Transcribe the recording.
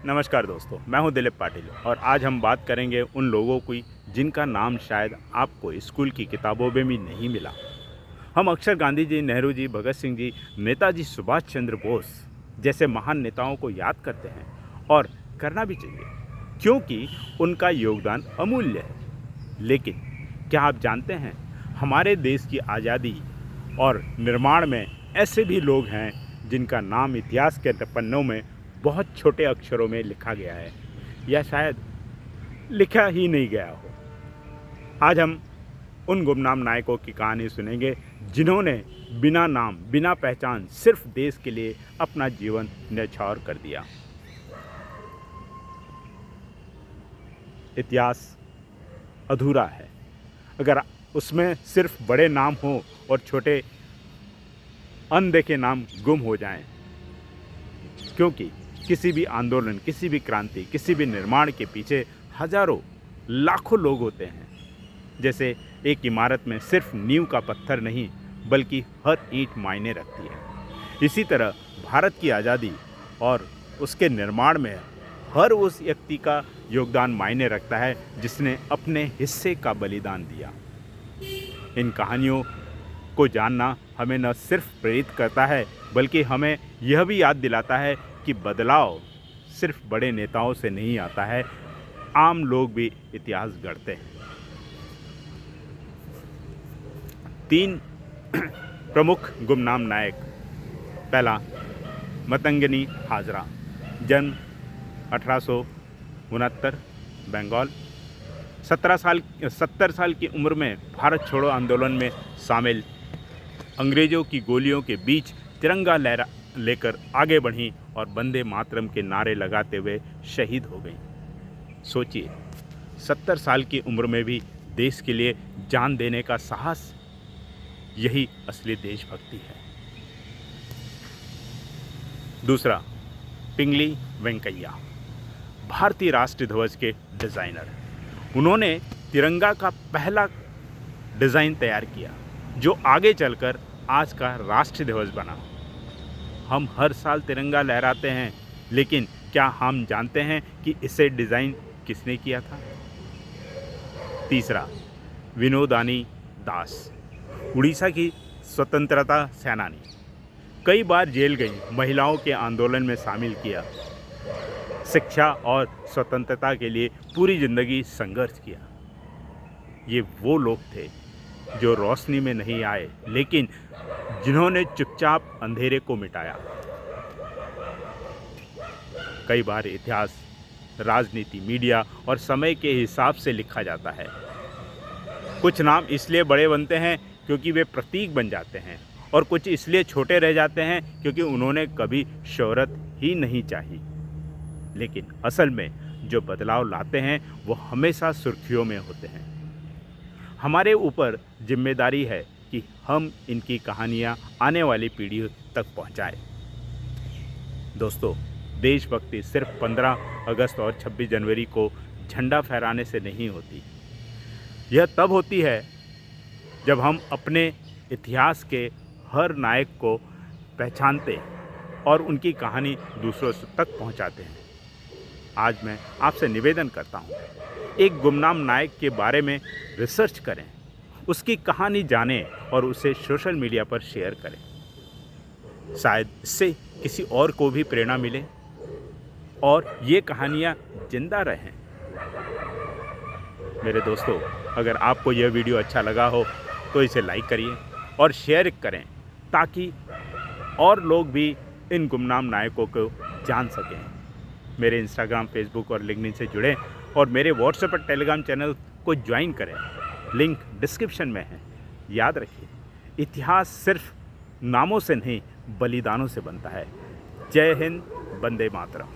नमस्कार दोस्तों, मैं हूं दिलीप पाटिल और आज हम बात करेंगे उन लोगों की जिनका नाम शायद आपको स्कूल की किताबों में भी नहीं मिला। हम अक्सर गांधी जी, नेहरू जी, भगत सिंह जी, नेताजी सुभाष चंद्र बोस जैसे महान नेताओं को याद करते हैं और करना भी चाहिए क्योंकि उनका योगदान अमूल्य है। लेकिन क्या आप जानते हैं, हमारे देश की आज़ादी और निर्माण में ऐसे भी लोग हैं जिनका नाम इतिहास के पन्नों में बहुत छोटे अक्षरों में लिखा गया है या शायद लिखा ही नहीं गया हो। आज हम उन गुमनाम नायकों की कहानी सुनेंगे जिन्होंने बिना नाम, बिना पहचान, सिर्फ देश के लिए अपना जीवन न्यौछावर कर दिया। इतिहास अधूरा है अगर उसमें सिर्फ बड़े नाम हो और छोटे अनदेखे नाम गुम हो जाएं, क्योंकि किसी भी आंदोलन, किसी भी क्रांति, किसी भी निर्माण के पीछे हजारों लाखों लोग होते हैं। जैसे एक इमारत में सिर्फ नींव का पत्थर नहीं बल्कि हर ईंट मायने रखती है। इसी तरह भारत की आज़ादी और उसके निर्माण में हर उस व्यक्ति का योगदान मायने रखता है जिसने अपने हिस्से का बलिदान दिया। इन कहानियों को जानना हमें न सिर्फ प्रेरित करता है बल्कि हमें यह भी याद दिलाता है कि बदलाव सिर्फ बड़े नेताओं से नहीं आता है, आम लोग भी इतिहास गढ़ते हैं। 3 प्रमुख गुमनाम नायक। पहला, मतंगिनी हाजरा, जन्म 1869, बंगाल। 70 साल की उम्र में भारत छोड़ो आंदोलन में शामिल, अंग्रेज़ों की गोलियों के बीच तिरंगा लहरा लेकर आगे बढ़ी और वंदे मातरम के नारे लगाते हुए शहीद हो गई। सोचिए, 70 साल की उम्र में भी देश के लिए जान देने का साहस, यही असली देशभक्ति है। दूसरा, पिंगली वेंकैया, भारतीय राष्ट्रीय ध्वज के डिज़ाइनर। उन्होंने तिरंगा का पहला डिज़ाइन तैयार किया जो आगे चलकर आज का राष्ट्रीय ध्वज बना। हम हर साल तिरंगा लहराते हैं, लेकिन क्या हम जानते हैं कि इसे डिज़ाइन किसने किया था? तीसरा, विनोदानी दास, उड़ीसा की स्वतंत्रता सेनानी, कई बार जेल गई, महिलाओं के आंदोलन में शामिल किया, शिक्षा और स्वतंत्रता के लिए पूरी ज़िंदगी संघर्ष किया। ये वो लोग थे जो रोशनी में नहीं आए, लेकिन जिन्होंने चुपचाप अंधेरे को मिटाया। कई बार इतिहास राजनीति, मीडिया और समय के हिसाब से लिखा जाता है। कुछ नाम इसलिए बड़े बनते हैं क्योंकि वे प्रतीक बन जाते हैं, और कुछ इसलिए छोटे रह जाते हैं क्योंकि उन्होंने कभी शोहरत ही नहीं चाही। लेकिन असल में जो बदलाव लाते हैं वो हमेशा सुर्खियों में होते हैं। हमारे ऊपर जिम्मेदारी है कि हम इनकी कहानियाँ आने वाली पीढ़ी तक पहुँचाएं। दोस्तों, देशभक्ति सिर्फ 15 अगस्त और 26 जनवरी को झंडा फहराने से नहीं होती। यह तब होती है जब हम अपने इतिहास के हर नायक को पहचानते और उनकी कहानी दूसरों तक पहुंचाते हैं। आज मैं आपसे निवेदन करता हूं, एक गुमनाम नायक के बारे में रिसर्च करें, उसकी कहानी जानें और उसे सोशल मीडिया पर शेयर करें। शायद इससे किसी और को भी प्रेरणा मिले और ये कहानियाँ जिंदा रहें। मेरे दोस्तों, अगर आपको यह वीडियो अच्छा लगा हो तो इसे लाइक करिए और शेयर करें ताकि और लोग भी इन गुमनाम नायकों को जान सकें। मेरे इंस्टाग्राम, फेसबुक और लिंक्डइन से जुड़ें और मेरे व्हाट्सएप और टेलीग्राम चैनल को ज्वाइन करें। लिंक डिस्क्रिप्शन में है। याद रखिए, इतिहास सिर्फ नामों से नहीं बलिदानों से बनता है। जय हिंद, वंदे मातरम।